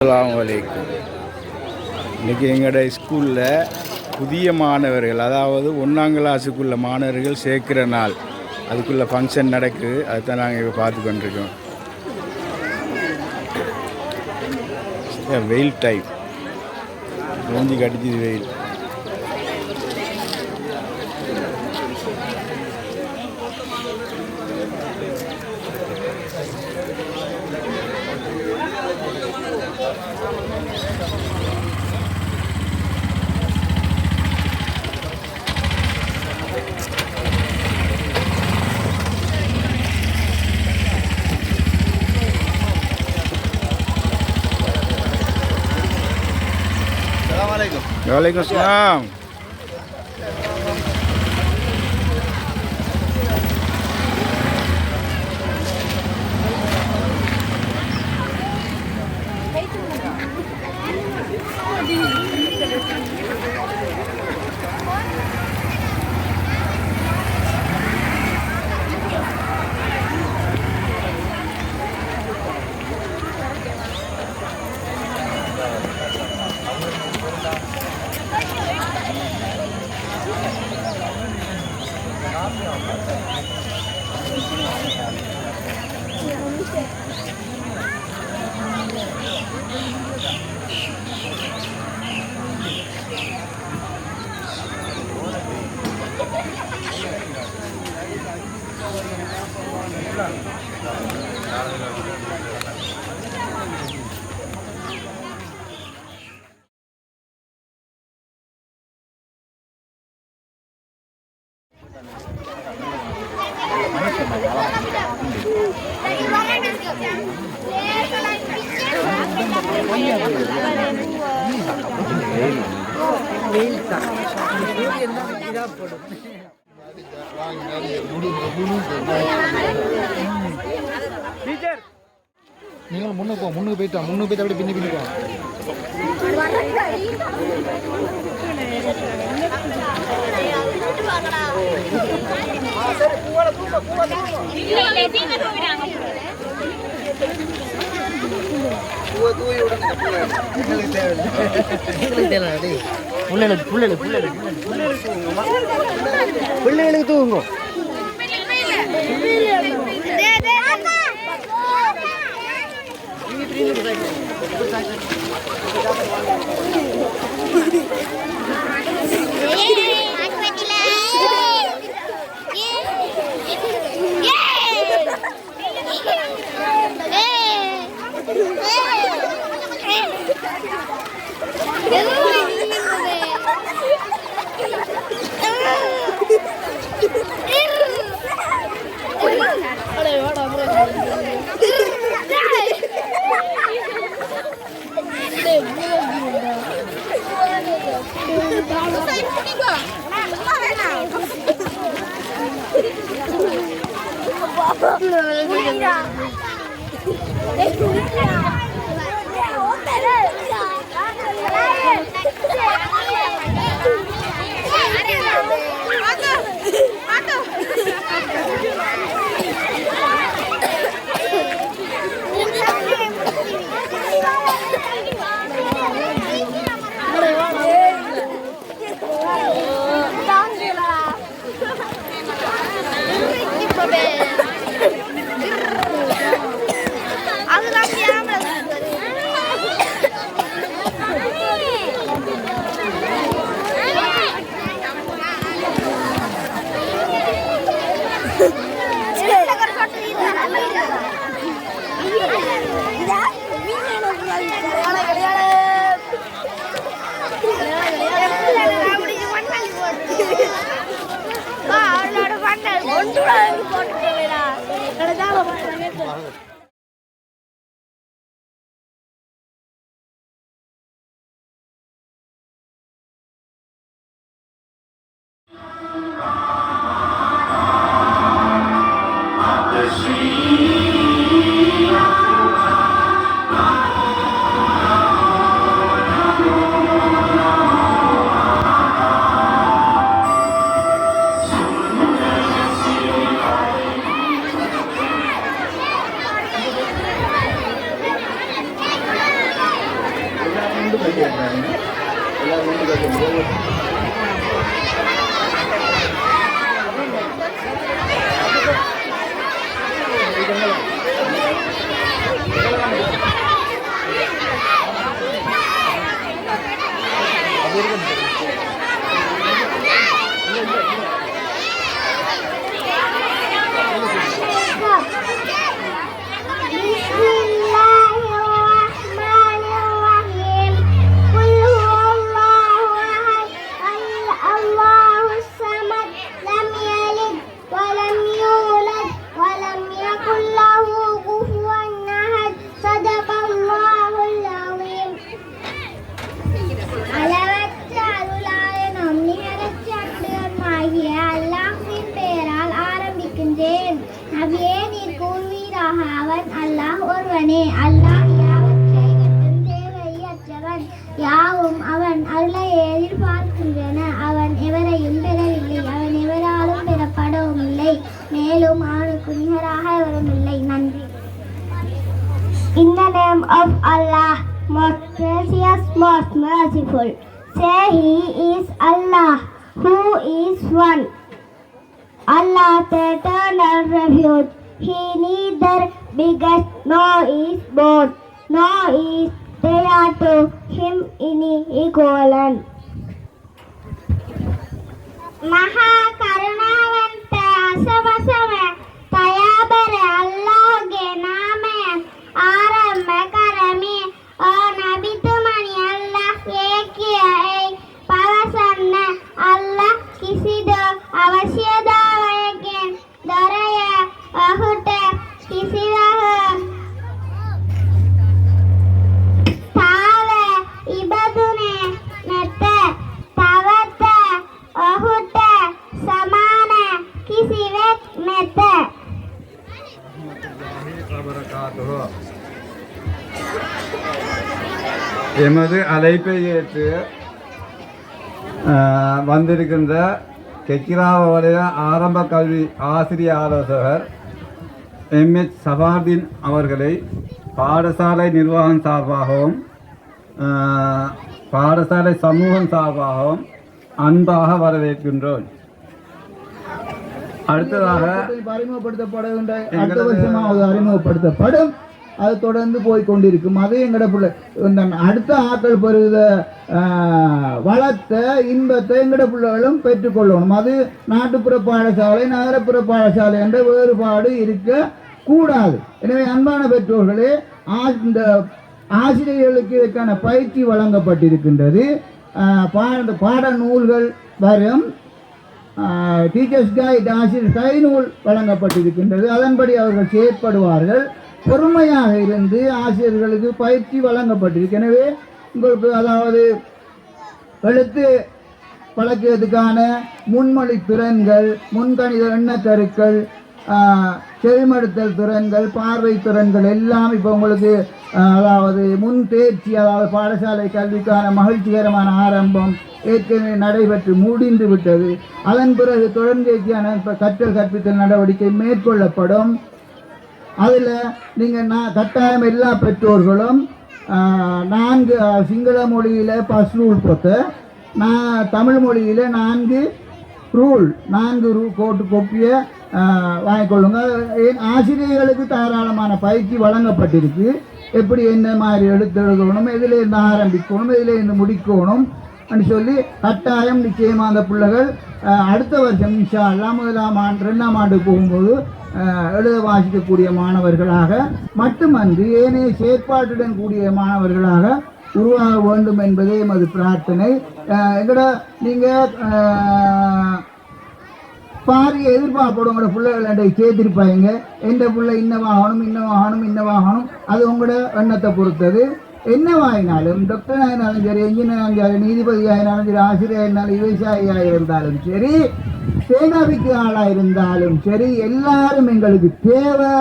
அஸ்ஸலாமு அலைக்கும். இன்றைக்கி எங்களோட ஸ்கூலில் புதிய மாணவர்கள், அதாவது 1ஆம் கிளாஸுக்குள்ள மாணவர்கள் சேர்க்குற நாள், அதுக்குள்ளே ஃபங்க்ஷன் நடக்குது. அதுதான் நாங்கள் இப்போ பார்த்து கொண்டிருக்கோம். வெயில் டைம், மூஞ்சி கடிச்சிது வெயில். Waalaikumsalam. நீங்களும் முன்னுக்கு போயிட்டா அப்படி பின்னி பின்னிக்கோ. பிள்ளைகளுக்கு தூங்குங்க. ஒன்று கட்டியிருக்காங்க. எல்லாரும் ஒன்று கட்டும்போது யாவும் அவன் அருளை எதிர்பார்க்கின்றன. அவன் எவரையும் பெறவில்லை, அவன் எவராலும் பெறப்படவும் இல்லை, மேலும் அவனுக்கு நிகராக எவரும் இல்லை. நன்றி. In the name of Allah, most gracious, most merciful. Say He is Allah, who is one. Allah the eternal refuge. He neither begat nor is born, nor is there to him any equivalent. Maha Karunavanta Asavasava Tayabara Allahge Name Aramba Karami O Nabitumani Allah Ekiya Pavasanna Allah Kisido Avashyadavayaken Doraya Ahutta Kisidaha ඉබදුනේ නැත තවත ඔහුට සමාන කිසිවෙක් නැත. எமது அழைப்பை ஏற்று வந்திருக்கின்ற கெக்கிராவுடைய ஆரம்ப கல்வி ஆசிரிய ஆலோசகர் எம்எச் சபார்தீன் அவர்களை பாடசாலை நிர்வாகம் சார்பாகவும் பாடசாலை சமூகம் சார்பாகவும் அன்பாக வரவேற்கின்றோம். அடுத்ததாக அறிமுகப்படுத்தப்படுகின்ற அடுத்த வருஷமாவது அறிமுகப்படுத்தப்படும். அது தொடர்ந்து போய்கொண்டிருக்கும். அது எங்கட பிள்ளை அடுத்த ஆக்கள் பெறுத வளத்தை இன்பத்தை எங்கட பிள்ளைகளும் பெற்றுக்கொள்ளணும். அது நாட்டுப்புற பாடசாலை நகரப்புற பாடசாலை என்ற வேறுபாடு இருக்க கூடாது. எனவே அன்பான பெற்றோர்களே, இந்த ஆசிரியர்களுக்கு இதற்கான பயிற்சி வழங்கப்பட்டிருக்கின்றது. பாட நூல்கள் வரும். டீச்சர்ஸ் கைட் ஆசிரியர் கைநூல் வழங்கப்பட்டிருக்கின்றது. அதன்படி அவர்கள் செயற்படுவார்கள். பொறுமையாக இருந்து ஆசிரியர்களுக்கு பயிற்சி வழங்கப்பட்டிருக்கு. எனவே உங்களுக்கு அதாவது எழுத்து பழக்கிறதுக்கான முன்மொழி திறன்கள், முன்கணித எண்ணக்கருக்கள், செவிமடுத்தல் திறன்கள், பார்வை திறன்கள் எல்லாம் இப்போ உங்களுக்கு அதாவது முன் தேர்ச்சி, அதாவது பாடசாலை கல்விக்கான மகிழ்ச்சிகரமான ஆரம்பம் ஏற்கனவே நடைபெற்று முடிந்து விட்டது. அதன் பிறகு தொடர்ந்தேர்ச்சியான கற்றல் கற்பித்தல் நடவடிக்கை மேற்கொள்ளப்படும். அதில் நீங்கள் கட்டாயம் எல்லா பெற்றோர்களும் 4 சிங்கள மொழியில் பஸ் ரூல் பொறுத்த தமிழ் மொழியில் 4 கோட்டு கொப்பியை வாங்கிக்கொள்ளுங்க. ஆசிரியர்களுக்கு தாராளமான பயிற்சி வழங்கப்பட்டிருக்கு. எப்படி என்ன மாதிரி எழுதணும், எதிலேருந்து ஆரம்பிக்கணும், எதிலேருந்து முடிக்கணும் அப்படி சொல்லி கட்டாயம் நிச்சயமாக அந்த பிள்ளைகள் அடுத்த வருஷம் இன்ஷா அல்லாஹ் 1ஆம் ஆண்டு 2ஆம் ஆண்டு போகும்போது எழுத வாசிக்கக்கூடிய மாணவர்களாக மட்டுமன்றி ஏனைய செயற்பாட்டுடன் கூடிய மாணவர்களாக உருவாக வேண்டும் என்பதே எமது பிரார்த்தனை. எங்கட நீங்கள் பாரிய எதிர்பார்ப்போட உங்களோட பிள்ளைகள் என்கிட்ட சேர்த்திருப்பாங்க. எந்த பிள்ளை இன்னவாகணும், அது உங்களோட எண்ணத்தை பொறுத்தது. என்னவாயினாலும் டாக்டர் ஆகினாலும் சரி, என்ஜினியர் ஆகினாலும், நீதிபதி ஆகினாலும் சரி, ஆசிரியர் ஆகினாலும், விவசாயியாக இருந்தாலும் சரி, சேனாபிக்கு ஆளாக இருந்தாலும் சரி, எல்லாரும் எங்களுக்கு தேவை.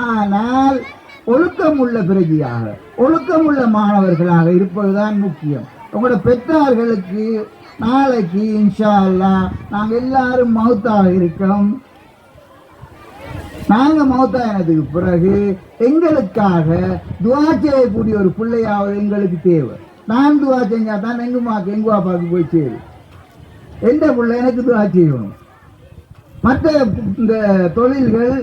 ஆனால் ஒழுக்கமுள்ள பிரஜையாக, ஒழுக்கமுள்ள மாணவர்களாக இருப்பதுதான் முக்கியம். உங்களோட பெற்றார்களுக்கு நாளைக்கு இன்ஷா அல்லாஹ் நாங்கள் எல்லாரும் மௌத்தாக இருக்கோம். நாங்கள் மௌத்தாயினதுக்கு பிறகு எங்களுக்காக துஆ செய்யக்கூடிய ஒரு பிள்ளையாவது எங்களுக்கு தேவை. நான் துவா செஞ்சா தான் எங்குவா பார்க்க போய் சேரு. எந்த பிள்ளை எனக்கு துவா செய்யணும். மற்ற இந்த தொழில்கள்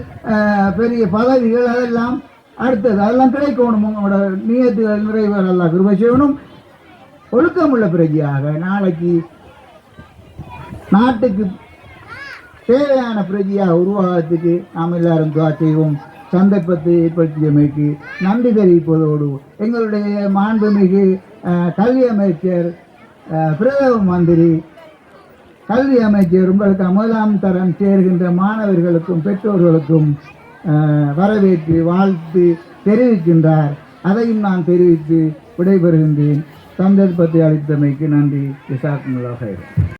பெரிய பதவிகள் அதெல்லாம் அடுத்தது, அதெல்லாம் கிடைக்கணும். உங்களோட நியத்துகள் நிறைவேறலாம் கிருபை செய்யணும். ஒழுக்கமுள்ள பிரஜையாக நாளைக்கு நாட்டுக்கு தேவையான பிரஜையாக உருவாகத்துக்கு நாம் எல்லாரும் துவா செய்வோம். சந்தர்ப்பத்தை ஏற்படுத்தியமைக்கு நன்றி தெரிவிப்பதோடு எங்களுடைய மாண்புமிகு கல்வி அமைச்சர், பிரதம மந்திரி, கல்வி அமைச்சர் உங்களுக்கு முதலாம் தரம் சேர்கின்ற மாணவர்களுக்கும் பெற்றோர்களுக்கும் வரவேற்று வாழ்த்து தெரிவிக்கின்றார். அதையும் நான் தெரிவித்து விடைபெறுகின்றேன். சந்தர்ப்பத்தை அளித்தமைக்கு நன்றி. ஜஸாக்குமுல்லாஹ் ஹைரன்.